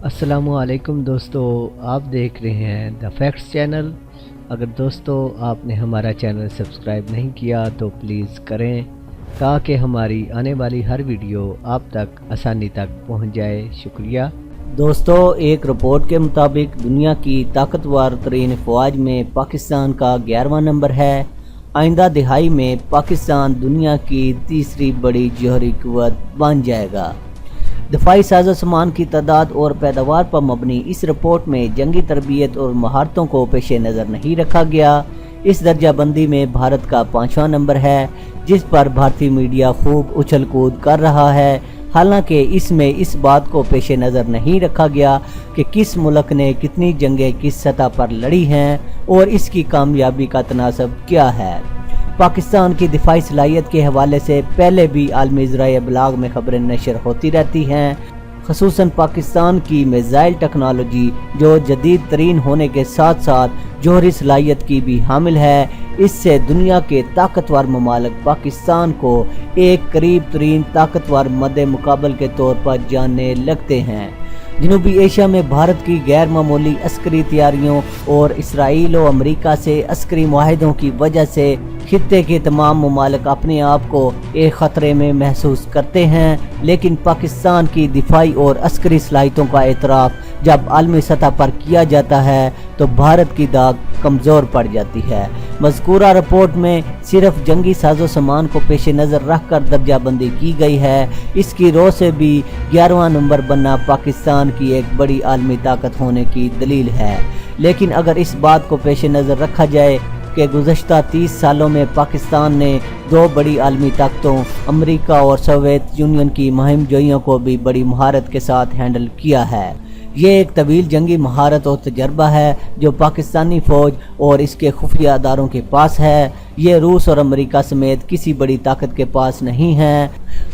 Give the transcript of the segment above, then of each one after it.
السلام علیکم دوستو، آپ دیکھ رہے ہیں دا فیکٹس چینل۔ اگر دوستو آپ نے ہمارا چینل سبسکرائب نہیں کیا تو پلیز کریں تاکہ ہماری آنے والی ہر ویڈیو آپ تک آسانی تک پہنچ جائے۔ شکریہ دوستو، ایک رپورٹ کے مطابق دنیا کی طاقتور ترین افواج میں پاکستان کا 11واں نمبر ہے۔ آئندہ دہائی میں پاکستان دنیا کی تیسری بڑی جوہری قوت بن جائے گا۔ دفاعی سازوسامان کی تعداد اور پیداوار پر مبنی اس رپورٹ میں جنگی تربیت اور مہارتوں کو پیش نظر نہیں رکھا گیا۔ اس درجہ بندی میں بھارت کا 5واں نمبر ہے، جس پر بھارتی میڈیا خوب اچھل کود کر رہا ہے۔ حالانکہ اس میں اس بات کو پیش نظر نہیں رکھا گیا کہ کس ملک نے کتنی جنگیں کس سطح پر لڑی ہیں اور اس کی کامیابی کا تناسب کیا ہے۔ پاکستان کی دفاعی صلاحیت کے حوالے سے پہلے بھی عالمی ذرائع ابلاغ میں خبریں نشر ہوتی رہتی ہیں، خصوصاً پاکستان کی میزائل ٹیکنالوجی جو جدید ترین ہونے کے ساتھ ساتھ جوہری صلاحیت کی بھی حامل ہے۔ اس سے دنیا کے طاقتور ممالک پاکستان کو ایک قریب ترین طاقتور مد مقابل کے طور پر جاننے لگتے ہیں۔ جنوبی ایشیا میں بھارت کی غیر معمولی عسکری تیاریوں اور اسرائیل و امریکہ سے عسکری معاہدوں کی وجہ سے خطے کے تمام ممالک اپنے آپ کو ایک خطرے میں محسوس کرتے ہیں، لیکن پاکستان کی دفاعی اور عسکری صلاحیتوں کا اعتراف جب عالمی سطح پر کیا جاتا ہے تو بھارت کی داغ کمزور پڑ جاتی ہے۔ مذکورہ رپورٹ میں صرف جنگی سازو سامان کو پیش نظر رکھ کر درجہ بندی کی گئی ہے۔ اس کی رو سے بھی 11واں نمبر بننا پاکستان کی ایک بڑی عالمی طاقت ہونے کی دلیل ہے، لیکن اگر اس بات کو پیش نظر رکھا جائے کہ گزشتہ 30 سالوں میں پاکستان نے دو بڑی عالمی طاقتوں امریکہ اور سوویت یونین کی مہم جوئیوں کو بھی بڑی مہارت کے ساتھ ہینڈل کیا ہے۔ یہ ایک طویل جنگی مہارت اور تجربہ ہے جو پاکستانی فوج اور اس کے خفیہ اداروں کے پاس ہے۔ یہ روس اور امریکہ سمیت کسی بڑی طاقت کے پاس نہیں ہے۔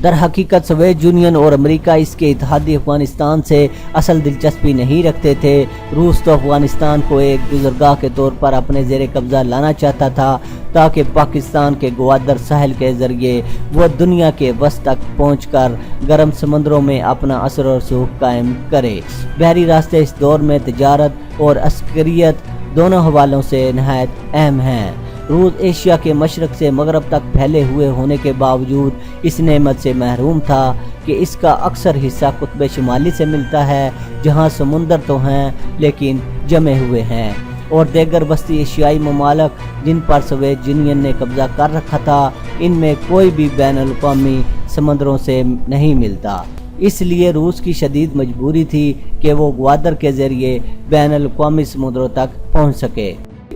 در حقیقت سوویت یونین اور امریکہ اس کے اتحادی افغانستان سے اصل دلچسپی نہیں رکھتے تھے۔ روس تو افغانستان کو ایک گزرگاہ کے طور پر اپنے زیر قبضہ لانا چاہتا تھا تاکہ پاکستان کے گوادر ساحل کے ذریعے وہ دنیا کے وسط تک پہنچ کر گرم سمندروں میں اپنا اثر و رسوخ قائم کرے۔ بحری راستے اس دور میں تجارت اور عسکریت دونوں حوالوں سے نہایت اہم ہیں۔ روس ایشیا کے مشرق سے مغرب تک پھیلے ہوئے ہونے کے باوجود اس نعمت سے محروم تھا کہ اس کا اکثر حصہ قطب شمالی سے ملتا ہے، جہاں سمندر تو ہیں لیکن جمے ہوئے ہیں، اور دیگر وسطی ایشیائی ممالک جن پر سوویت یونین نے قبضہ کر رکھا تھا ان میں کوئی بھی بین الاقوامی سمندروں سے نہیں ملتا۔ اس لیے روس کی شدید مجبوری تھی کہ وہ گوادر کے ذریعے بین الاقوامی سمندروں تک پہنچ سکے۔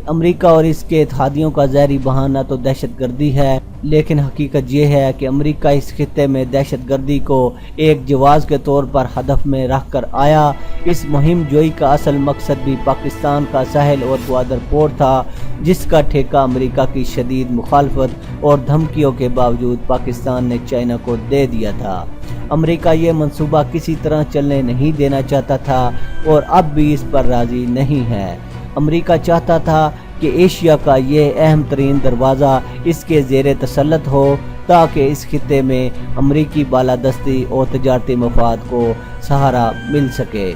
امریکہ اور اس کے اتحادیوں کا ظاہری بہانہ تو دہشت گردی ہے، لیکن حقیقت یہ ہے کہ امریکہ اس خطے میں دہشت گردی کو ایک جواز کے طور پر ہدف میں رکھ کر آیا۔ اس مہم جوئی کا اصل مقصد بھی پاکستان کا ساحل اور گوادر پورٹ تھا، جس کا ٹھیکہ امریکہ کی شدید مخالفت اور دھمکیوں کے باوجود پاکستان نے چائنا کو دے دیا تھا۔ امریکہ یہ منصوبہ کسی طرح چلنے نہیں دینا چاہتا تھا اور اب بھی اس پر راضی نہیں ہے۔ امریکہ چاہتا تھا کہ ایشیا کا یہ اہم ترین دروازہ اس کے زیر تسلط ہو تاکہ اس خطے میں امریکی بالادستی اور تجارتی مفاد کو سہارا مل سکے۔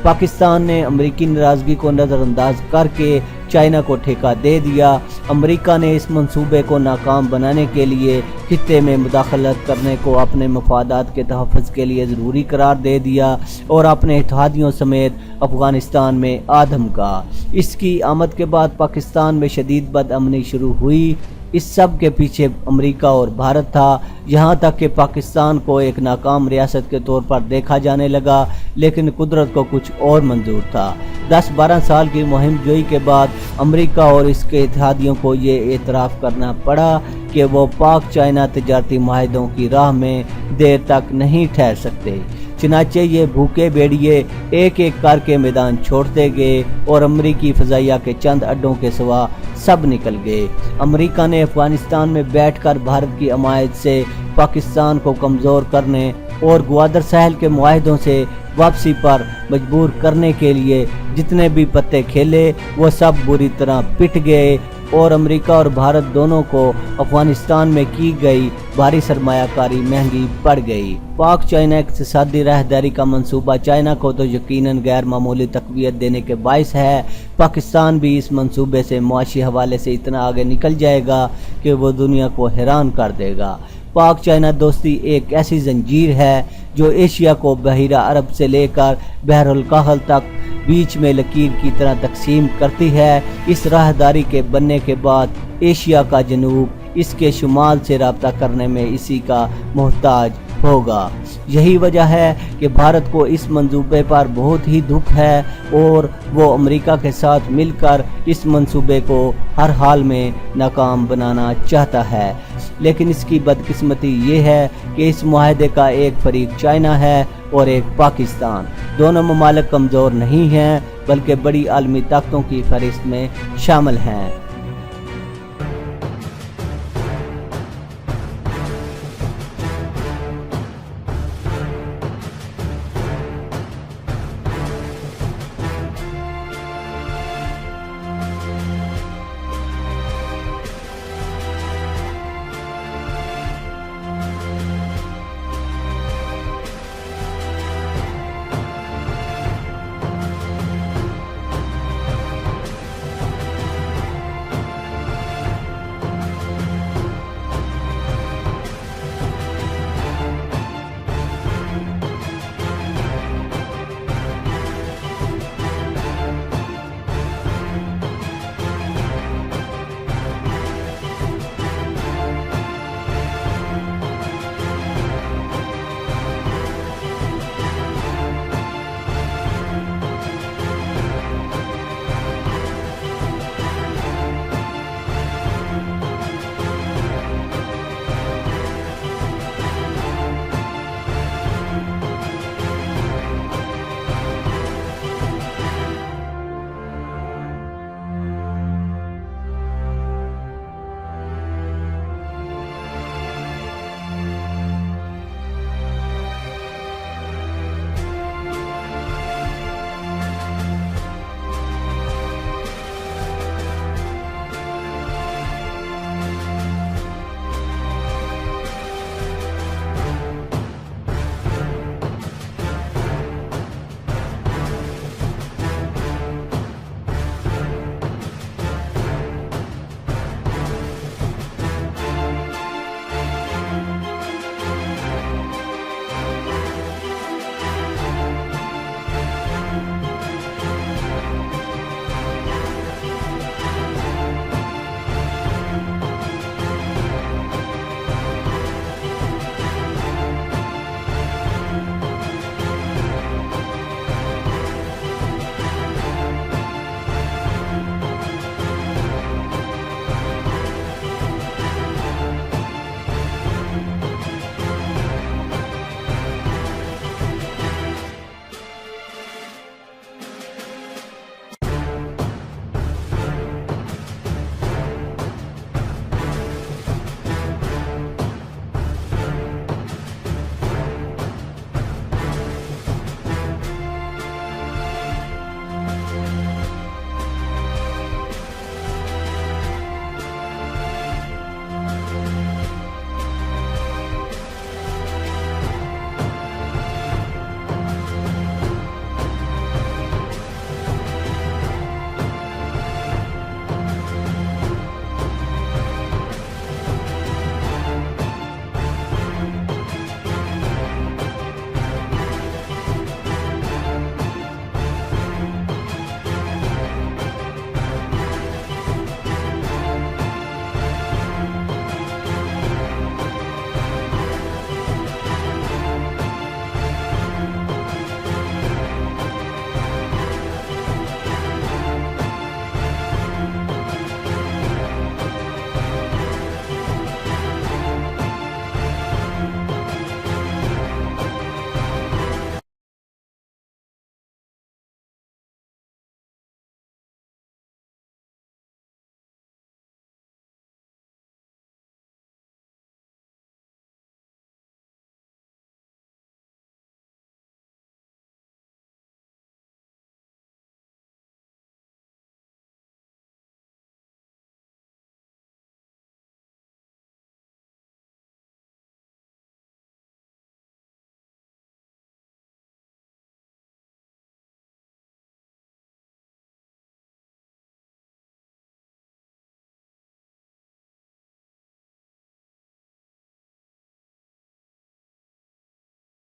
پاکستان نے امریکی ناراضگی کو نظر انداز کر کے چائنا کو ٹھیکہ دے دیا۔ امریکہ نے اس منصوبے کو ناکام بنانے کے لیے خطے میں مداخلت کرنے کو اپنے مفادات کے تحفظ کے لیے ضروری قرار دے دیا اور اپنے اتحادیوں سمیت افغانستان میں آدم کا۔ اس کی آمد کے بعد پاکستان میں شدید بد امنی شروع ہوئی۔ اس سب کے پیچھے امریکہ اور بھارت تھا، یہاں تک کہ پاکستان کو ایک ناکام ریاست کے طور پر دیکھا جانے لگا، لیکن قدرت کو کچھ اور منظور تھا۔ 10-12 سال کی مہم جوئی کے بعد امریکہ اور اس کے اتحادیوں کو یہ اعتراف کرنا پڑا کہ وہ پاک چائنا تجارتی معاہدوں کی راہ میں دیر تک نہیں ٹھہر سکتے۔ چنانچہ یہ بھوکے بھیڑیے ایک ایک کر کے میدان چھوڑتے گئے اور امریکی فضائیہ کے چند اڈوں کے سوا سب نکل گئے۔ امریکہ نے افغانستان میں بیٹھ کر بھارت کی حمایت سے پاکستان کو کمزور کرنے اور گوادر ساحل کے معاہدوں سے واپسی پر مجبور کرنے کے لیے جتنے بھی پتے کھیلے وہ سب بری طرح پٹ گئے اور امریکہ اور بھارت دونوں کو افغانستان میں کی گئی بھاری سرمایہ کاری مہنگی پڑ گئی۔ پاک چائنا اقتصادی راہداری کا منصوبہ چائنا کو تو یقیناً غیر معمولی تقویت دینے کے باعث ہے، پاکستان بھی اس منصوبے سے معاشی حوالے سے اتنا آگے نکل جائے گا کہ وہ دنیا کو حیران کر دے گا۔ پاک چائنا دوستی ایک ایسی زنجیر ہے جو ایشیا کو بحیرہ عرب سے لے کر بحر الکاہل تک بیچ میں لکیر کی طرح تقسیم کرتی ہے۔ اس راہداری کے بننے کے بعد ایشیا کا جنوب اس کے شمال سے رابطہ کرنے میں اسی کا محتاج ہوگا۔ یہی وجہ ہے کہ بھارت کو اس منصوبے پر بہت ہی دکھ ہے اور وہ امریکہ کے ساتھ مل کر اس منصوبے کو ہر حال میں ناکام بنانا چاہتا ہے، لیکن اس کی بدقسمتی یہ ہے کہ اس معاہدے کا ایک فریق چائنا ہے اور ایک پاکستان۔ دونوں ممالک کمزور نہیں ہیں بلکہ بڑی عالمی طاقتوں کی فہرست میں شامل ہیں۔